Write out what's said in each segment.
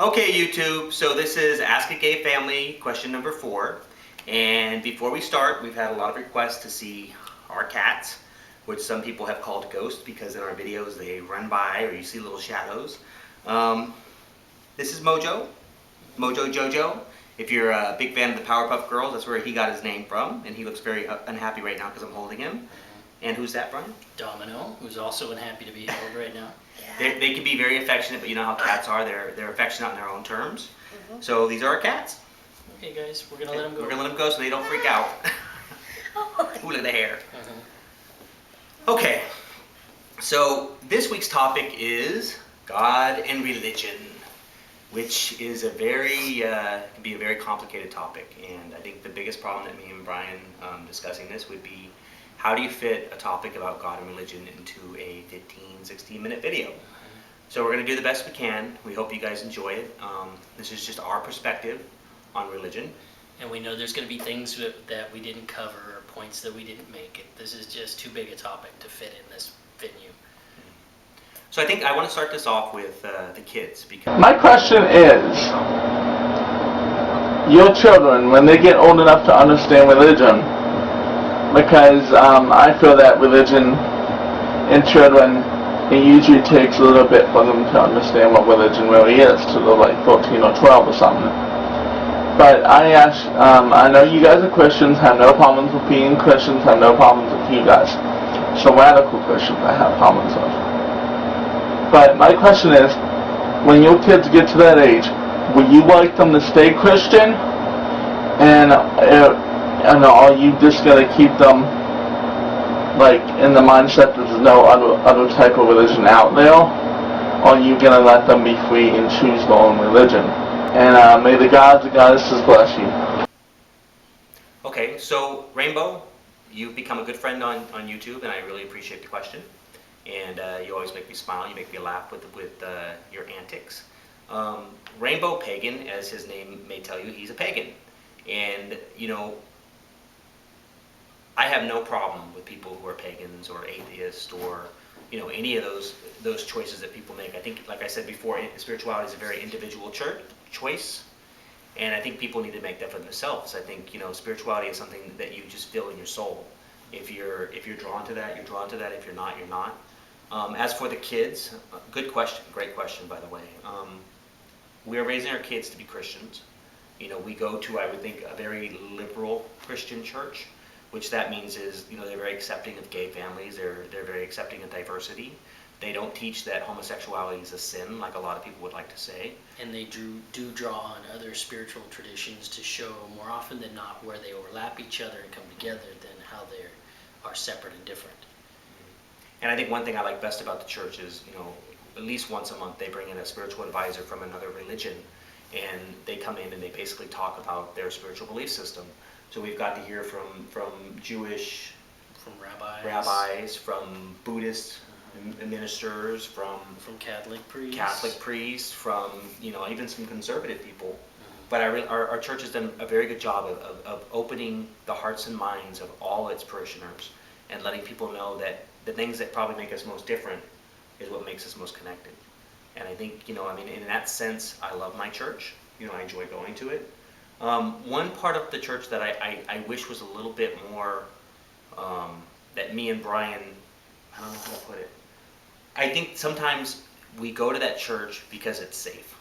Okay, YouTube, so this is Ask a Gay Family, question number 4. And before we start, we've had a lot of requests to see our cats, which some people have called ghosts because in our videos they run by or you see little shadows. This is Mojo Jojo. If you're a big fan of the Powerpuff Girls, that's where he got his name from, and he looks very unhappy right now because I'm holding him. And who's that, Bryan? Domino, who's also unhappy to be held right now. They can be very affectionate, but you know how cats are. They're affectionate on their own terms. So these are our cats. Okay, guys, we're gonna let them go. We're gonna let them go so they don't freak out. Ooh, look at the hair. Okay, so this week's topic is God and religion, which is a can be a very complicated topic. And I think the biggest problem that me and Bryan discussing this would be, how do you fit a topic about God and religion into a 15-16-minute video? So we're going to do the best we can. We hope you guys enjoy it. This is just our perspective on religion. And we know there's going to be things that we didn't cover or points that we didn't make. This is just too big a topic to fit in this venue. So I think I want to start this off with the kids. Because my question is, your children, when they get old enough to understand religion, because I feel that religion in children, it usually takes a little bit for them to understand what religion really is, to the like 14 or 12 or something. But I know you guys are Christians, have no problems with being Christians, have no problems with you guys. So radical Christians I have problems with. But my question is, when your kids get to that age, would you like them to stay Christian? And are you just going to keep them like in the mindset that there's no other type of religion out there? Or are you going to let them be free and choose their own religion? And may the gods and goddesses bless you. Okay, so Rainbow, you've become a good friend on YouTube, and I really appreciate the question. And you always make me smile, you make me laugh with your antics. Rainbow Pagan, as his name may tell you, he's a pagan. And, you know, I have no problem with people who are pagans or atheists or, you know, any of those choices that people make. I think, like I said before, spirituality is a very individual choice, and I think people need to make that for themselves. I think, you know, spirituality is something that you just feel in your soul. If you're drawn to that, you're drawn to that. If you're not, you're not. As for the kids, good question, great question, by the way. We are raising our kids to be Christians. You know, we go to, I would think, a very liberal Christian church, which that means is, you know, they're very accepting of gay families. They're very accepting of diversity. They don't teach that homosexuality is a sin, like a lot of people would like to say. And they do draw on other spiritual traditions to show more often than not where they overlap each other and come together than how they are separate and different. And I think one thing I like best about the church is, you know, at least once a month they bring in a spiritual advisor from another religion, and they come in and they basically talk about their spiritual belief system. So we've got to hear from Jewish, from rabbis, from Buddhist ministers, from Catholic priests, from, you know, even some conservative people. But our church has done a very good job of opening the hearts and minds of all its parishioners and letting people know that the things that probably make us most different is what makes us most connected. And I think, you know, I mean, in that sense, I love my church. You know, I enjoy going to it. One part of the church that I wish was a little bit more, that me and Bryan, I don't know how to put it. I think sometimes we go to that church because it's safe.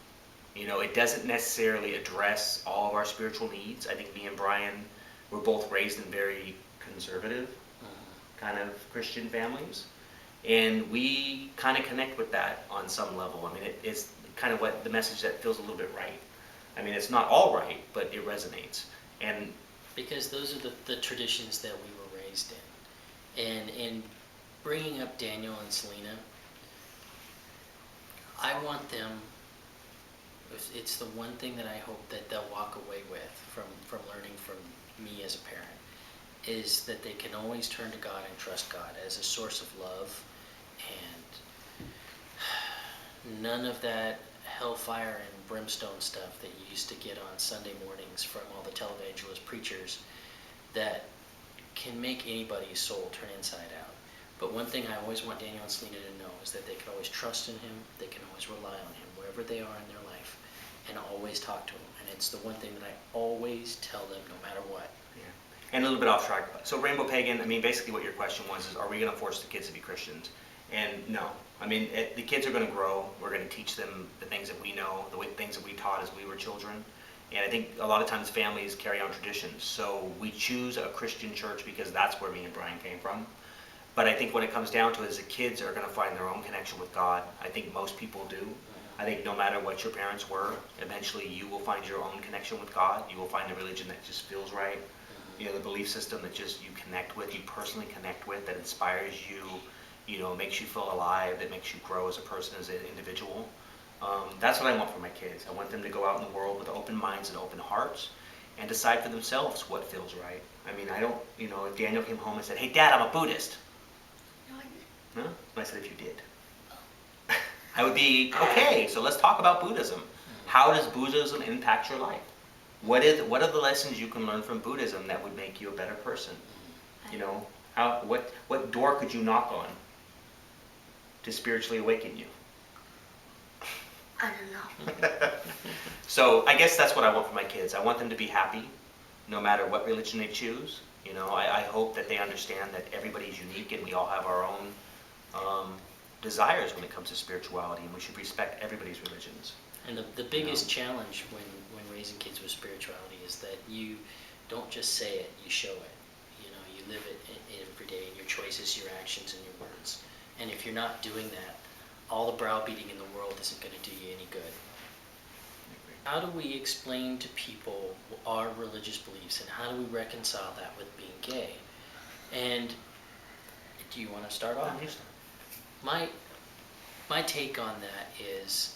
You know, it doesn't necessarily address all of our spiritual needs. I think me and Bryan were both raised in very conservative kind of Christian families. And we kind of connect with that on some level. I mean, it's kind of what the message that feels a little bit right. I mean, it's not all right, but it resonates. And because those are the traditions that we were raised in. And in bringing up Daniel and Selena, I want them, it's the one thing that I hope that they'll walk away with from learning from me as a parent, is that they can always turn to God and trust God as a source of love, and none of that hellfire and brimstone stuff that you used to get on Sunday mornings from all the televangelist preachers that can make anybody's soul turn inside out. But one thing I always want Daniel and Selena to know is that they can always trust in him, they can always rely on him wherever they are in their life, and always talk to them. And it's the one thing that I always tell them no matter what. Yeah. And a little bit off track. So Rainbow Pagan, I mean, basically what your question was is, are we going to force the kids to be Christians? And no. I mean, the kids are going to grow. We're going to teach them the things that we know, things that we taught as we were children. And I think a lot of times families carry on traditions. So we choose a Christian church because that's where me and Bryan came from. But I think when it comes down to it, is the kids are going to find their own connection with God. I think most people do. I think no matter what your parents were, eventually you will find your own connection with God. You will find a religion that just feels right. You know, the belief system that just you connect with, you personally connect with, that inspires you, you know, makes you feel alive, that makes you grow as a person, as an individual. That's what I want for my kids. I want them to go out in the world with open minds and open hearts and decide for themselves what feels right. I mean, I don't, you know, if Daniel came home and said, "Hey, Dad, I'm a Buddhist." No, I didn't. Huh? I said, if you did. I would be, okay, so let's talk about Buddhism. How does Buddhism impact your life? What are the lessons you can learn from Buddhism that would make you a better person? You know, what door could you knock on to spiritually awaken you? I don't know. So I guess that's what I want for my kids. I want them to be happy no matter what religion they choose. You know, I hope that they understand that everybody's unique and we all have our own desires when it comes to spirituality, and we should respect everybody's religions. And the biggest challenge when raising kids with spirituality is that you don't just say it, you show it. You know, you live it every day in your choices, your actions, and your words. And if you're not doing that, all the browbeating in the world isn't going to do you any good. How do we explain to people our religious beliefs, and how do we reconcile that with being gay? And do you want to start off? My take on that is,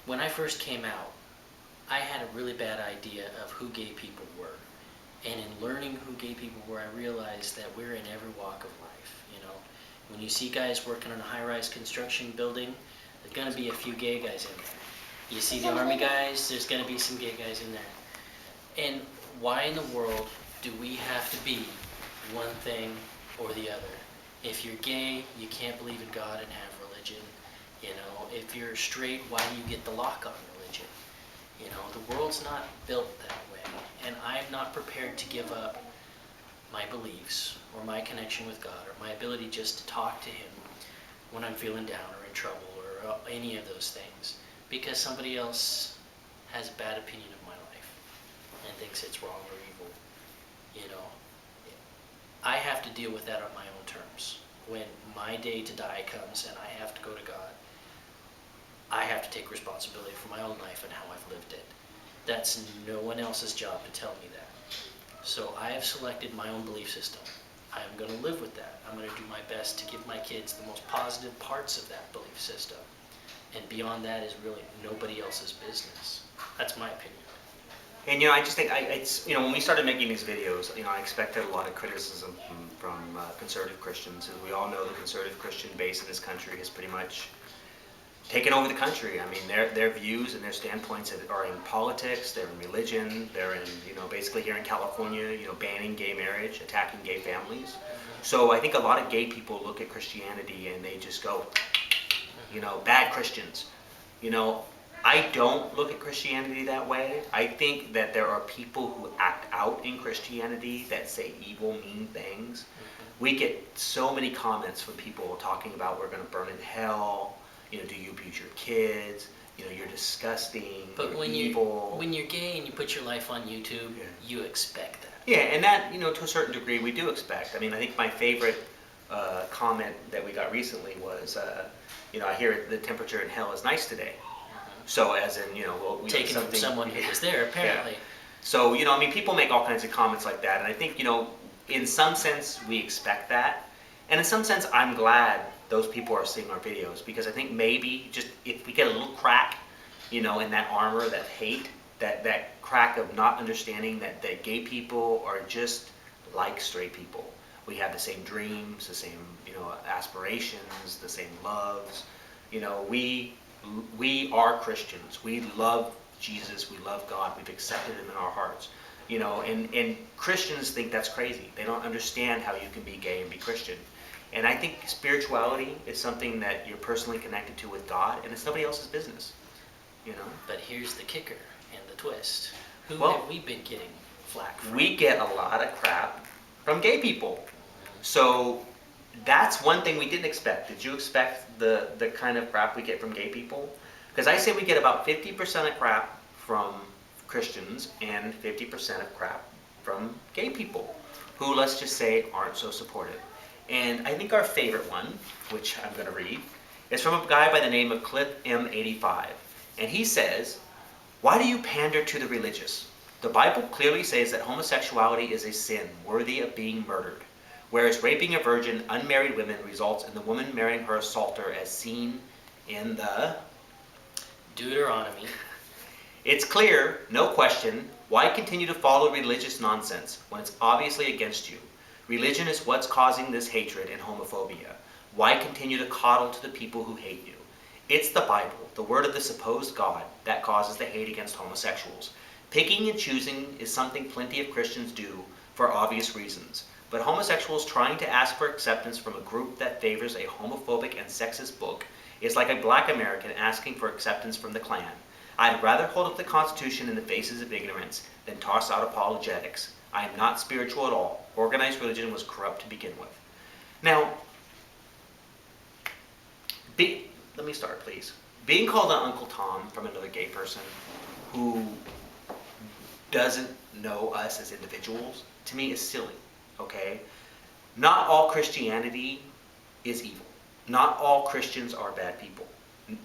when I first came out, I had a really bad idea of who gay people were. And in learning who gay people were, I realized that we're in every walk of life. You know, when you see guys working on a high-rise construction building, there's going to be a few gay guys in there. You see the army guys, there's going to be some gay guys in there. And why in the world do we have to be one thing or the other? If you're gay, you can't believe in God and have religion. You know, if you're straight, why do you get the lock on religion? You know, the world's not built that way. And I'm not prepared to give up my beliefs or my connection with God or my ability just to talk to Him when I'm feeling down or in trouble or any of those things, because somebody else has a bad opinion of my life and thinks it's wrong or evil. You know, I have to deal with that on my own terms. When my day to die comes and I have to go to God, I have to take responsibility for my own life and how I've lived it. That's no one else's job to tell me that. So I have selected my own belief system. I am going to live with that. I'm going to do my best to give my kids the most positive parts of that belief system. And beyond that is really nobody else's business. That's my opinion. And you know, I just think it's, you know, when we started making these videos, you know, I expected a lot of criticism from conservative Christians. And we all know the conservative Christian base in this country has pretty much taken over the country. I mean, their views and their standpoints are in politics, they're in religion, they're in, you know, basically here in California, you know, banning gay marriage, attacking gay families. So I think a lot of gay people look at Christianity and they just go, you know, bad Christians. You know, I don't look at Christianity that way. I think that there are people who act out in Christianity that say evil, mean things. We get so many comments from people talking about we're going to burn in hell. You know, do you abuse your kids? You know, you're disgusting. But you're when evil. when you're gay and you put your life on YouTube, you expect that. Yeah, and that, you know, to a certain degree, we do expect. I mean, I think my favorite comment that we got recently was, you know, I hear the temperature in hell is nice today. So, as in, you know, well, we Taken from someone who was there, apparently. Yeah. So, you know, I mean, people make all kinds of comments like that, and I think, you know, in some sense, we expect that, and in some sense, I'm glad those people are seeing our videos, because I think maybe just if we get a little crack, you know, in that armor, that hate, that crack of not understanding that gay people are just like straight people. We have the same dreams, the same, you know, aspirations, the same loves. You know, we are Christians. We love Jesus. We love God. We've accepted Him in our hearts. You know, and Christians think that's crazy. They don't understand how you can be gay and be Christian. And I think spirituality is something that you're personally connected to with God, and it's nobody else's business. you know? But here's the kicker and the twist. Who Well, have we been getting flack from? We get a lot of crap from gay people. So that's one thing we didn't expect. Did you expect the kind of crap we get from gay people? Because I say we get about 50% of crap from Christians and 50% of crap from gay people, who, let's just say, aren't so supportive. And I think our favorite one, which I'm going to read, is from a guy by the name of Cliff M85. And he says, "Why do you pander to the religious? The Bible clearly says that homosexuality is a sin worthy of being murdered, whereas raping a virgin, unmarried woman results in the woman marrying her assaulter as seen in the Deuteronomy. It's clear, no question, why continue to follow religious nonsense when it's obviously against you? Religion is what's causing this hatred and homophobia. Why continue to coddle to the people who hate you? It's the Bible, the word of the supposed God, that causes the hate against homosexuals. Picking and choosing is something plenty of Christians do for obvious reasons. But homosexuals trying to ask for acceptance from a group that favors a homophobic and sexist book is like a black American asking for acceptance from the Klan. I'd rather hold up the Constitution in the faces of ignorance than toss out apologetics. I am not spiritual at all. Organized religion was corrupt to begin with." Now, let me start, please. Being called an Uncle Tom from another gay person who doesn't know us as individuals, to me, is silly, okay? Not all Christianity is evil. Not all Christians are bad people.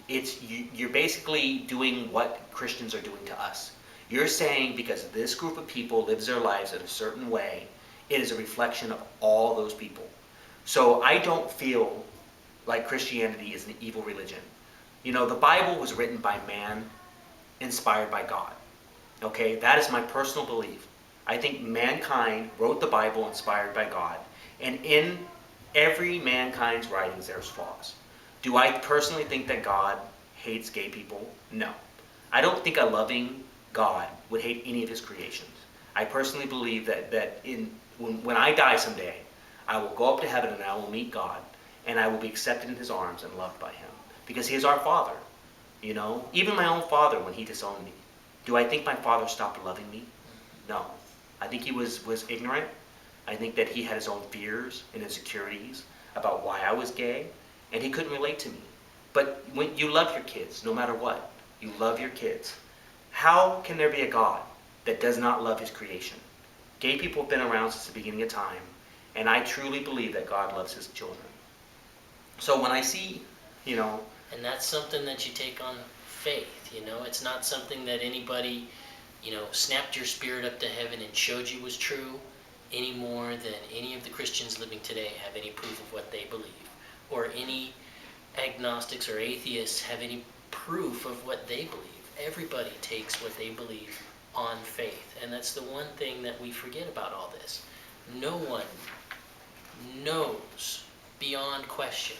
You're basically doing what Christians are doing to us. You're saying because this group of people lives their lives in a certain way, it is a reflection of all those people. So I don't feel like Christianity is an evil religion. You know, the Bible was written by man, inspired by God. Okay, that is my personal belief. I think mankind wrote the Bible inspired by God. And in every mankind's writings, there's flaws. Do I personally think that God hates gay people? No. I don't think a loving God would hate any of his creations. I personally believe that when I die someday, I will go up to heaven and I will meet God, and I will be accepted in his arms and loved by him. Because he is our Father. You know, even my own father, when he disowned me, do I think my father stopped loving me? No. I think he was ignorant. I think that he had his own fears and insecurities about why I was gay, and he couldn't relate to me. But when you love your kids, no matter what, you love your kids. How can there be a God that does not love his creation? Gay people have been around since the beginning of time, and I truly believe that God loves his children. So when I see, you know... And that's something that you take on faith, you know? It's not something that anybody, you know, snapped your spirit up to heaven and showed you was true any more than any of the Christians living today have any proof of what they believe. Or any agnostics or atheists have any proof of what they believe. Everybody takes what they believe on faith. And that's the one thing that we forget about all this. No one knows beyond question.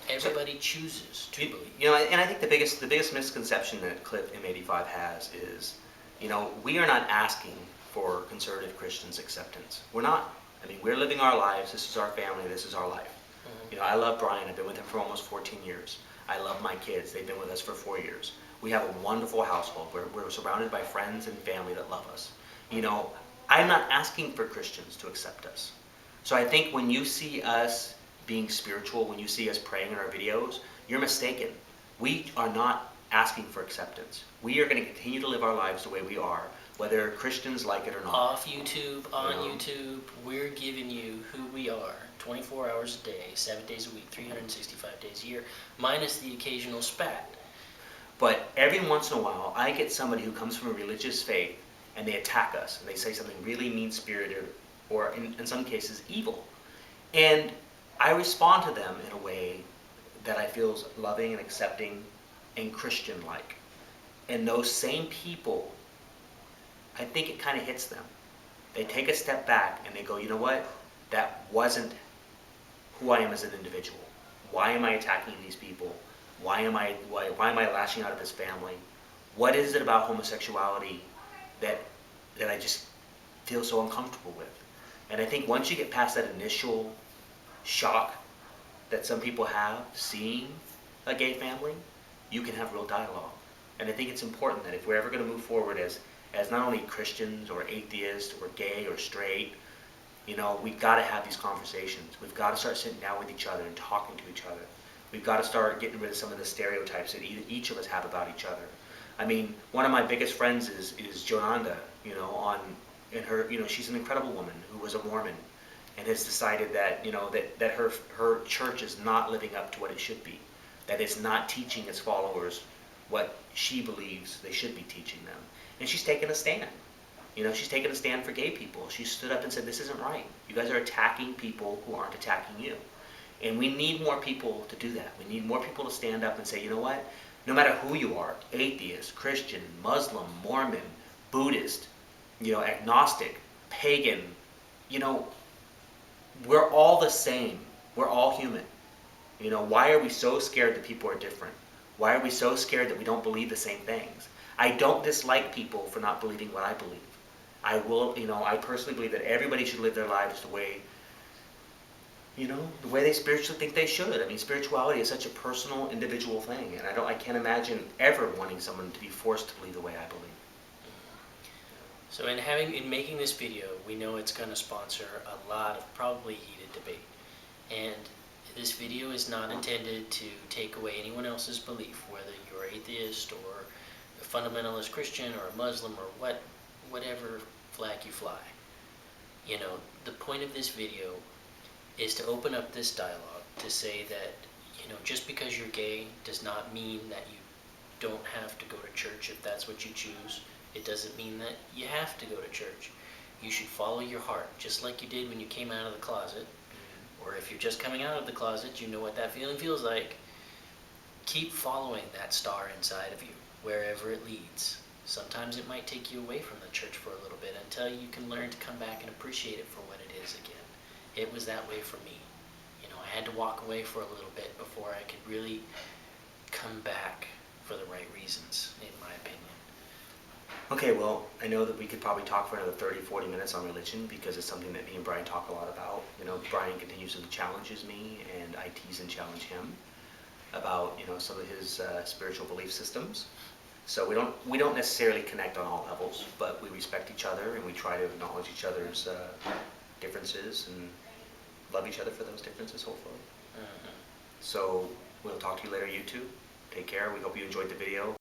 Everybody chooses to believe. You know, and I think the biggest misconception that Cliff M85 has is, you know, we are not asking for conservative Christians' acceptance. We're not. I mean, we're living our lives. This is our family. This is our life. Mm-hmm. You know, I love Bryan. I've been with him for almost 14 years. I love my kids. They've been with us for 4 years. We have a wonderful household. We're surrounded by friends and family that love us. You know, I'm not asking for Christians to accept us. So I think when you see us being spiritual, when you see us praying in our videos, you're mistaken. We are not asking for acceptance. We are going to continue to live our lives the way we are, whether Christians like it or not. Off YouTube, on YouTube, we're giving you who we are, 24 hours a day, 7 days a week, 365 days a year, minus the occasional spat. But every once in a while, I get somebody who comes from a religious faith and they attack us, and they say something really mean-spirited, or in some cases, evil. And I respond to them in a way that I feel is loving and accepting and Christian-like. And those same people, I think it kind of hits them. They take a step back and they go, you know what? That wasn't who I am as an individual. Why am I attacking these people? Why am I lashing out at this family? What is it about homosexuality that I just feel so uncomfortable with? And I think once you get past that initial shock that some people have seeing a gay family, you can have real dialogue. And I think it's important that if we're ever going to move forward as not only Christians or atheists or gay or straight, you know, we've got to have these conversations. We've got to start sitting down with each other and talking to each other. We've got to start getting rid of some of the stereotypes that each of us have about each other. I mean, one of my biggest friends is Jonanda, you know, in her, you know, she's an incredible woman who was a Mormon and has decided that, you know, that her church is not living up to what it should be, that it's not teaching its followers what she believes they should be teaching them. And she's taken a stand. You know, she's taken a stand for gay people. She stood up and said, this isn't right. You guys are attacking people who aren't attacking you. And we need more people to do that. We need more people to stand up and say, you know what? No matter who you are, atheist, Christian, Muslim, Mormon, Buddhist, you know, agnostic, pagan, you know, we're all the same. We're all human. You know, why are we so scared that people are different? Why are we so scared that we don't believe the same things? I don't dislike people for not believing what I believe. I will, you know, I personally believe that everybody should live their lives the way, you know, the way they spiritually think they should. I mean, spirituality is such a personal, individual thing, and I can't imagine ever wanting someone to be forced to believe the way I believe. So in making this video, we know it's going to sponsor a lot of probably heated debate. And this video is not intended to take away anyone else's belief, whether you're atheist or a fundamentalist Christian or a Muslim or whatever flag you fly. You know, the point of this video is to open up this dialogue to say that, you know, just because you're gay does not mean that you don't have to go to church if that's what you choose. It doesn't mean that you have to go to church. You should follow your heart, just like you did when you came out of the closet. Or if you're just coming out of the closet, you know what that feeling feels like. Keep following that star inside of you, wherever it leads. Sometimes it might take you away from the church for a little bit until you can learn to come back and appreciate it for what it is again. It was that way for me. You know, I had to walk away for a little bit before I could really come back for the right reasons, in my opinion. Okay, well, I know that we could probably talk for another 30, 40 minutes on religion because it's something that me and Bryan talk a lot about. You know, Bryan continuously challenges me and I tease and challenge him about, you know, some of his spiritual belief systems. So we don't necessarily connect on all levels, but we respect each other and we try to acknowledge each other's differences and love each other for those differences, hopefully. So we'll talk to you later, you two. Take care. We hope you enjoyed the video.